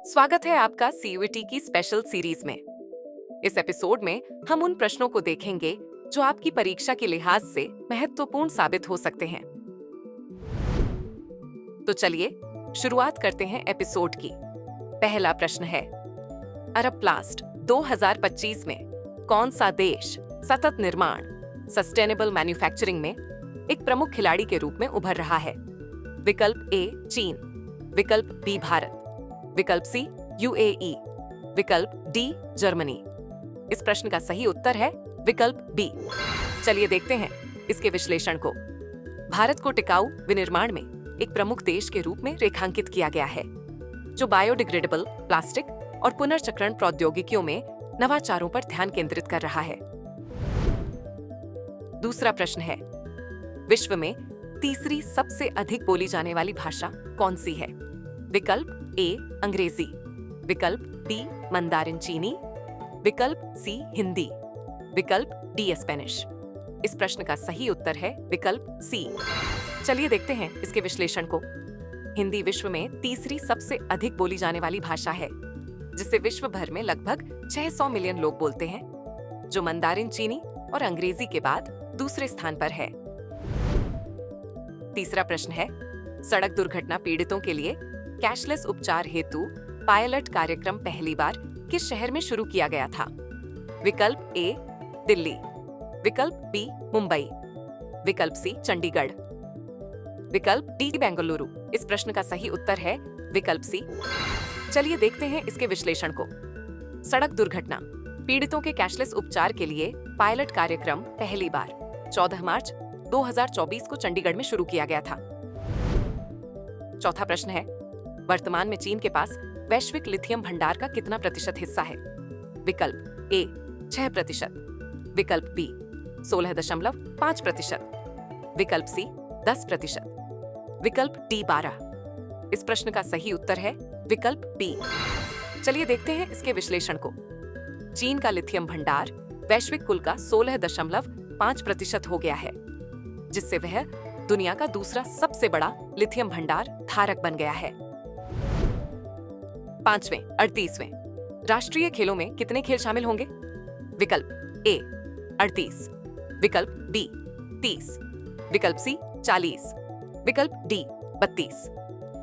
स्वागत है आपका सीयूईटी की स्पेशल सीरीज में। इस एपिसोड में हम उन प्रश्नों को देखेंगे जो आपकी परीक्षा के लिहाज से महत्वपूर्ण साबित हो सकते हैं। तो चलिए शुरुआत करते हैं एपिसोड की। पहला प्रश्न है, अरबप्लास्ट 2025 में कौन सा देश सतत निर्माण सस्टेनेबल मैन्युफैक्चरिंग में एक प्रमुख खिलाड़ी के रूप में उभर रहा है? विकल्प ए चीन, विकल्प बी भारत, विकल्प सी यूएई, विकल्प डी जर्मनी। इस प्रश्न का सही उत्तर है विकल्प बी। चलिए देखते हैं इसके विश्लेषण को। भारत को टिकाऊ विनिर्माण में एक प्रमुख देश के रूप में रेखांकित किया गया है, जो बायोडिग्रेडेबल प्लास्टिक और पुनर्चक्रण प्रौद्योगिकियों में नवाचारों पर ध्यान केंद्रित कर रहा है। दूसरा प्रश्न है, विश्व में तीसरी सबसे अधिक बोली जाने वाली भाषा कौन सी है? विकल्प ए अंग्रेजी, विकल्प बी मंदारिन चीनी, विकल्प सी हिंदी, विकल्प डी स्पेनिश। इस प्रश्न का सही उत्तर है विकल्प सी। चलिए देखते हैं इसके विश्लेषण को। हिंदी विश्व में तीसरी सबसे अधिक बोली जाने वाली भाषा है, जिसे विश्व भर में लगभग 600 मिलियन लोग बोलते हैं, जो मंदारिन चीनी और अंग्रेजी के बाद दूसरे स्थान पर है। तीसरा प्रश्न है, सड़क दुर्घटना पीड़ितों के लिए कैशलेस उपचार हेतु पायलट कार्यक्रम पहली बार किस शहर में शुरू किया गया था? विकल्प ए दिल्ली, विकल्प बी मुंबई, विकल्प सी चंडीगढ़, विकल्प डी बेंगलुरु। इस प्रश्न का सही उत्तर है विकल्प सी। चलिए देखते हैं इसके विश्लेषण को। सड़क दुर्घटना पीड़ितों के कैशलेस उपचार के लिए पायलट कार्यक्रम पहली बार 14 मार्च 2024 को चंडीगढ़ में शुरू किया गया था। चौथा प्रश्न है, वर्तमान में चीन के पास वैश्विक लिथियम भंडार का कितना प्रतिशत हिस्सा है? विकल्प ए 6%, विकल्प बी 16.5%, विकल्प सी 10%, विकल्प डी 12। इस प्रश्न का सही उत्तर है विकल्प बी। चलिए देखते हैं इसके विश्लेषण को। चीन का लिथियम भंडार वैश्विक कुल का 16.5% हो गया है, जिससे वह दुनिया का दूसरा सबसे बड़ा लिथियम भंडार धारक बन गया है। 5वें 38वें राष्ट्रीय खेलों में कितने खेल शामिल होंगे? विकल्प ए 38, विकल्प बी 30, विकल्प सी 40, विकल्प डी 32।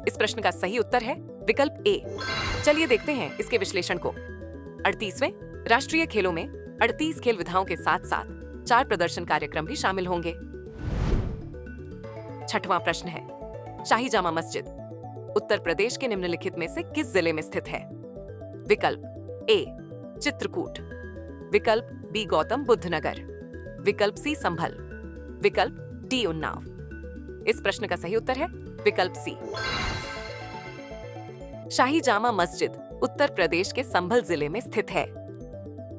इस प्रश्न का सही उत्तर है विकल्प ए। चलिए देखते हैं इसके विश्लेषण को। 38वें राष्ट्रीय खेलों में 38 खेल विधाओं के साथ साथ 4 प्रदर्शन कार्यक्रम भी शामिल होंगे। छठवां प्रश्न है, शाही जामा मस्जिद उत्तर प्रदेश के निम्नलिखित में से किस जिले में स्थित है? विकल्प ए चित्रकूट, विकल्प बी गौतम बुद्ध नगर, विकल्प सी संभल, विकल्प डी उन्नाव। इस प्रश्न का सही उत्तर है विकल्प सी। शाही जामा मस्जिद उत्तर प्रदेश के संभल जिले में स्थित है।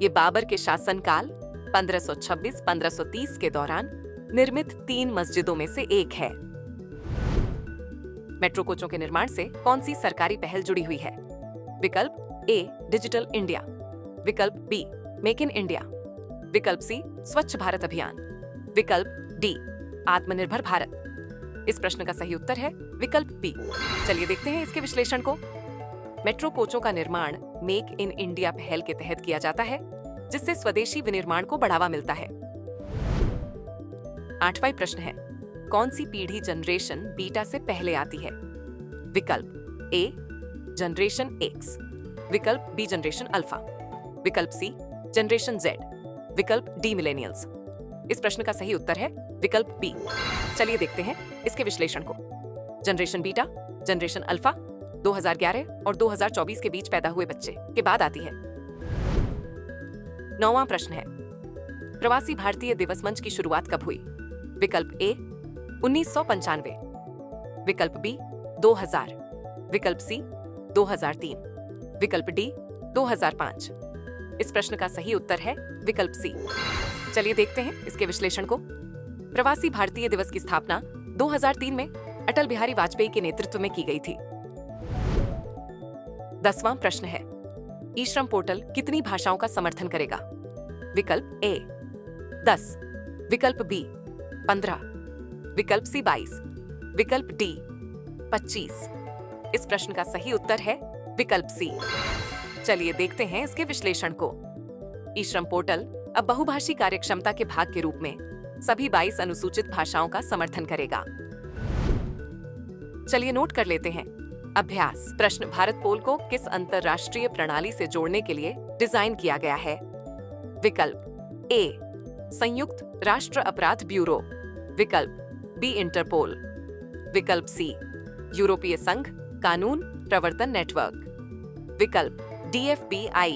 ये बाबर के शासनकाल 1526-1530 के दौरान निर्मित 3 मस्जिदों में से एक है। मेट्रो कोचों के निर्माण से कौन सी सरकारी पहल जुड़ी हुई है? विकल्प ए डिजिटल इंडिया, विकल्प बी मेक इन इंडिया, विकल्प सी स्वच्छ भारत अभियान, विकल्प डी आत्मनिर्भर भारत। इस प्रश्न का सही उत्तर है विकल्प बी। चलिए देखते हैं इसके विश्लेषण को। मेट्रो कोचों का निर्माण मेक इन इंडिया पहल के तहत किया जाता है, जिससे स्वदेशी विनिर्माण को बढ़ावा मिलता है। 8वां प्रश्न है, कौन सी पीढ़ी जनरेशन बीटा से पहले आती है? विकल्प ए जनरेशन एक्स, विकल्प बी जनरेशन अल्फा, विकल्प सी जनरेशन जेड, विकल्प डी मिलेनियल्स। इस प्रश्न का सही उत्तर है विकल्प बी। चलिए देखते हैं इसके विश्लेषण को। जनरेशन बीटा जनरेशन अल्फा 2011 और 2024 के बीच पैदा हुए बच्चे के बाद आती है। 9वां प्रश्न है, प्रवासी भारतीय दिवस मंच की शुरुआत कब हुई? विकल्प ए 1995, विकल्प बी 2000, विकल्प सी 2003, विकल्प डी 2005। इस प्रश्न का सही उत्तर है विकल्प सी। चलिए देखते हैं इसके विश्लेषण को। प्रवासी भारतीय दिवस की स्थापना 2003 में अटल बिहारी वाजपेयी के नेतृत्व में की गई थी। 10वां प्रश्न है, ई श्रम पोर्टल कितनी भाषाओं का समर्थन करेगा? विकल्प ए 10, विकल्प बी 15, विकल्प सी 22, विकल्प डी 25। इस प्रश्न का सही उत्तर है विकल्प सी। चलिए देखते हैं इसके विश्लेषण को। ई श्रम पोर्टल अब बहुभाषी कार्यक्षमता के भाग के रूप में सभी 22 अनुसूचित भाषाओं का समर्थन करेगा। चलिए नोट कर लेते हैं। अभ्यास प्रश्न, भारत पोल को किस अंतरराष्ट्रीय प्रणाली से जोड़ने के लिए डिजाइन किया गया है? विकल्प ए संयुक्त राष्ट्र अपराध ब्यूरो, विकल्प बी इंटरपोल, विकल्प सी यूरोपीय संघ कानून प्रवर्तन नेटवर्क, विकल्प DFBI